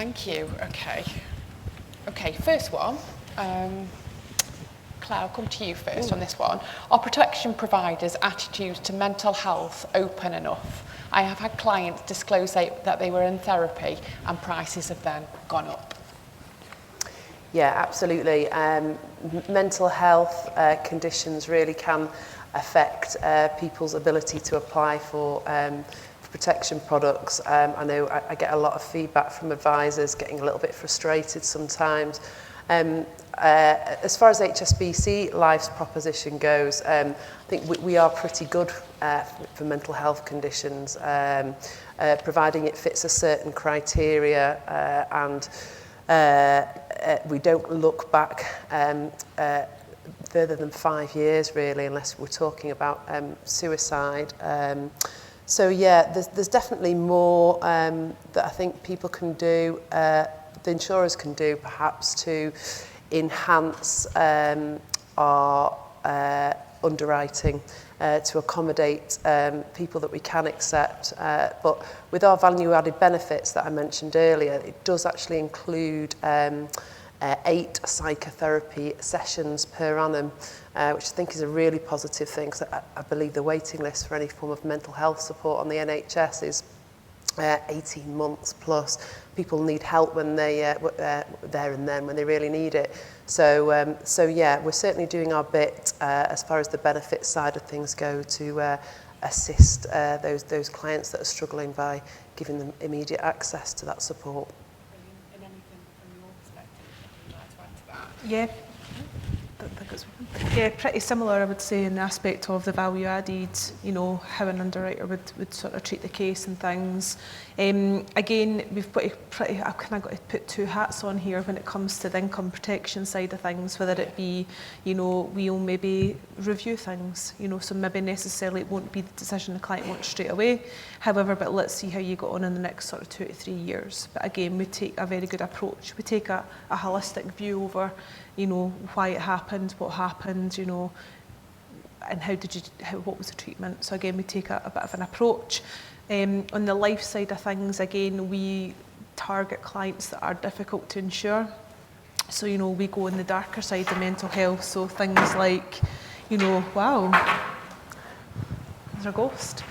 Thank you. Okay, first one. Claire, I'll come to you first on this one. Are protection providers' attitudes to mental health open enough? I have had clients disclose that they were in therapy and prices have then gone up. Yeah, absolutely. Mental health conditions really can affect people's ability to apply for protection products. I know I get a lot of feedback from advisors getting a little bit frustrated sometimes. As far as HSBC Life's proposition goes, I think we are pretty good for mental health conditions, providing it fits a certain criteria and we don't look back further than 5 years really, unless we're talking about suicide. So yeah, there's definitely more that I think people can do, the insurers can do perhaps to enhance our underwriting to accommodate people that we can accept. But with our value-added benefits that I mentioned earlier, it does actually include 8 psychotherapy sessions per annum, which I think is a really positive thing, because I believe the waiting list for any form of mental health support on the NHS is 18 months plus. People need help when they there and then when they really need it. So yeah, we're certainly doing our bit as far as the benefit side of things go to assist those clients that are struggling by giving them immediate access to that support. And anything from your perspective you'd like to add to that? Yeah. Yeah, pretty similar, I would say, in the aspect of the value added, you know, how an underwriter would sort of treat the case and things. Again, we've got I've kind of got to put 2 hats on here when it comes to the income protection side of things, whether it be, you know, we'll maybe review things, you know, so maybe necessarily it won't be the decision the client wants straight away. However, but let's see how you got on in the next sort of 2 to 3 years. But again, we take a very good approach. We take a holistic view over, you know, why it happened, what happened, you know, and what was the treatment. So again, we take a bit of an approach. On the life side of things, again, we target clients that are difficult to insure. So, you know, we go on the darker side of mental health. So things like, you know, wow, there's a ghost.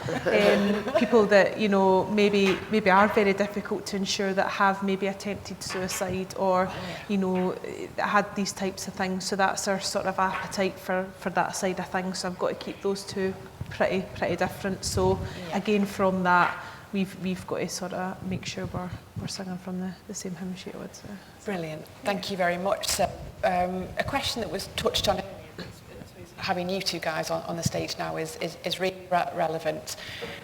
People that, you know, maybe are very difficult to insure, that have maybe attempted suicide or, you know, had these types of things. So that's our sort of appetite for that side of things. So I've got to keep those two pretty different. So again, from that, we've got to sort of make sure we're singing from the same hymn sheet, I would say. Brilliant. Thank you very much. So, a question that was touched on earlier, having you two guys on the stage now is really relevant.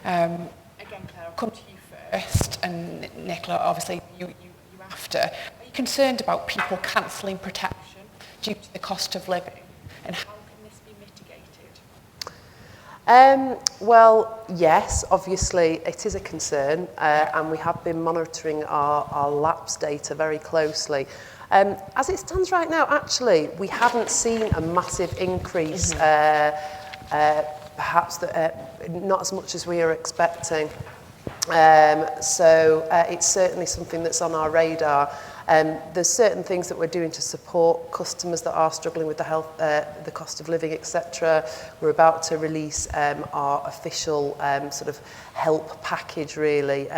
Again, Claire, I'll come to you first, and Nicola, obviously you after. Are you concerned about people cancelling protection due to the cost of living, and how can this be mitigated? Well, yes, obviously it is a concern, and we have been monitoring our lapse data very closely. As it stands right now, actually, we haven't seen a massive increase, perhaps not as much as we are expecting. So it's certainly something that's on our radar. There's certain things that we're doing to support customers that are struggling with the cost of living, etc. We're about to release our official sort of help package, really,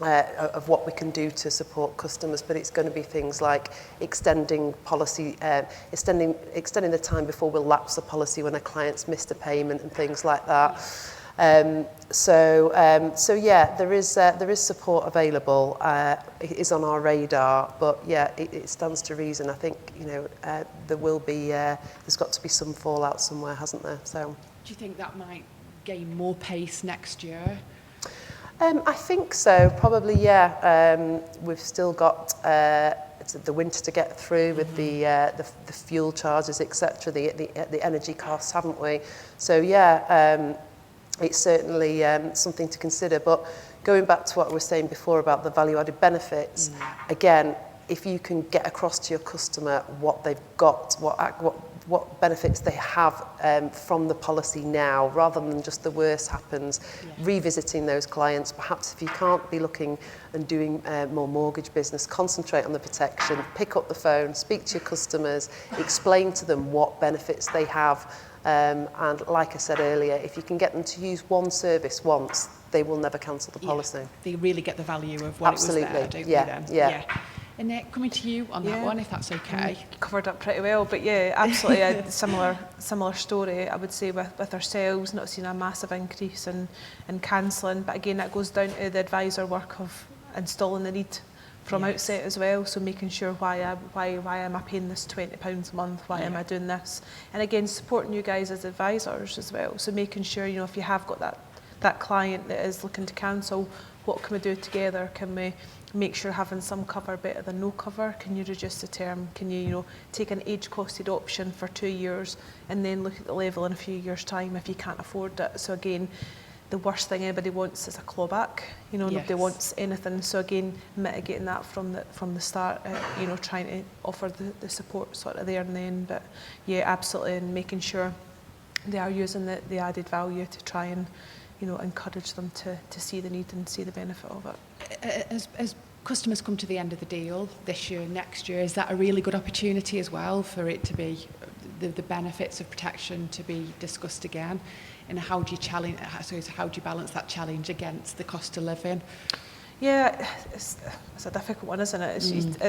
of what we can do to support customers, but it's going to be things like extending the time before we'll lapse the policy when a client's missed a payment and things like that. So yeah, there is support available. It is on our radar, but yeah, it stands to reason. I think, you know, there will be there's got to be some fallout somewhere, hasn't there? So Do you think that might gain more pace next year? I think so, probably, yeah. We've still got the winter to get through with the fuel charges, etc., the energy costs, haven't we? So yeah, it's certainly something to consider. But going back to what I was saying before about the value-added benefits, again, if you can get across to your customer what they've got, what what benefits they have from the policy now, rather than just the worst happens, revisiting those clients. Perhaps if you can't be looking and doing more mortgage business, concentrate on the protection, pick up the phone, speak to your customers, explain to them what benefits they have. And like I said earlier, if you can get them to use one service once, they will never cancel the policy. They really get the value of what Absolutely. it was there, don't Yeah. they then? Yeah. And Nick, coming to you on that one, if that's okay. Covered up pretty well, but yeah, absolutely a similar story, I would say, with ourselves. Not seeing a massive increase in cancelling, but again, that goes down to the advisor work of installing the need from outset as well. So making sure why am I paying this £20 a month? Why am I doing this? And again, supporting you guys as advisors as well. So making sure, you know, if you have got that client that is looking to cancel, what can we do together? Can we make sure having some cover better than no cover? Can you reduce the term? Can you, take an age-costed option for 2 years and then look at the level in a few years' time if you can't afford it? So again, the worst thing anybody wants is a clawback. Nobody wants anything. So again, mitigating that from the start. Trying to offer the support sort of there and then. But yeah, absolutely, and making sure they are using the added value to try and encourage them to see the need and see the benefit of it. As customers come to the end of the deal this year, next year, is that a really good opportunity as well for it to be the benefits of protection to be discussed again? And how do you balance that challenge against the cost of living? Yeah, it's a difficult one, isn't it?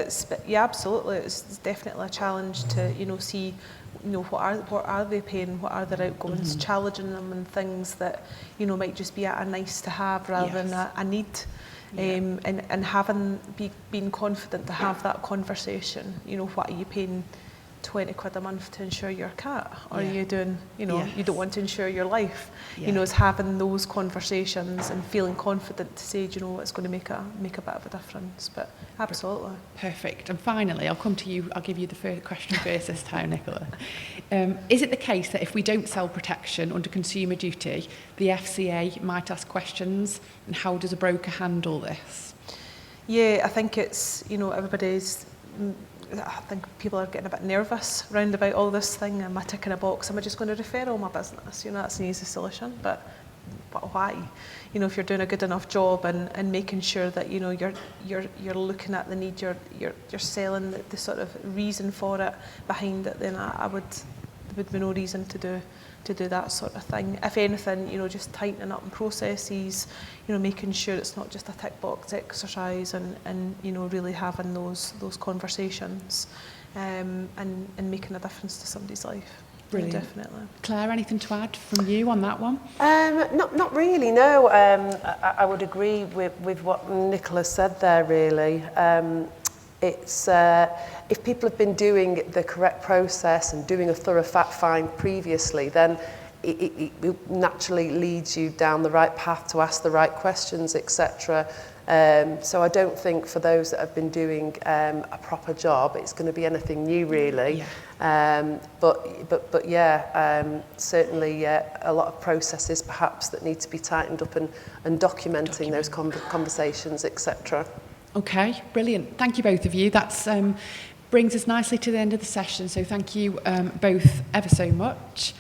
Absolutely. It's definitely a challenge to see what are they paying, what are their outgoings, challenging them and things that might just be a nice to have rather than a need. And being confident to have that conversation. What are you paying 20 quid a month to insure your cat? Or are you doing, you don't want to insure your life? Is having those conversations and feeling confident to say, it's going to make a bit of a difference. But absolutely. Perfect. And finally, I'll come to you. I'll give you the first question first this time, Nicola. Is it the case that if we don't sell protection under consumer duty, the FCA might ask questions? And how does a broker handle this? Yeah, I think it's, I think people are getting a bit nervous round about all this thing. Am I ticking a box? Am I just going to refer all my business? That's an easy solution, but why? If you're doing a good enough job and making sure that you're looking at the need, you're selling the sort of reason for it behind it, then there would be no reason to do that sort of thing. If anything, just tightening up in processes, making sure it's not just a tick box exercise and really having those conversations and making a difference to somebody's life. Brilliant. Yeah, definitely. Claire, anything to add from you on that one? Not really, no. I would agree with what Nicola said there, really. It's if people have been doing the correct process and doing a thorough fact find previously, then it naturally leads you down the right path to ask the right questions, etc. So I don't think for those that have been doing a proper job, it's going to be anything new, really. But yeah, certainly a lot of processes perhaps that need to be tightened up and documenting those conversations, etc. Okay, brilliant. Thank you both of you. That brings us nicely to the end of the session. So thank you both ever so much.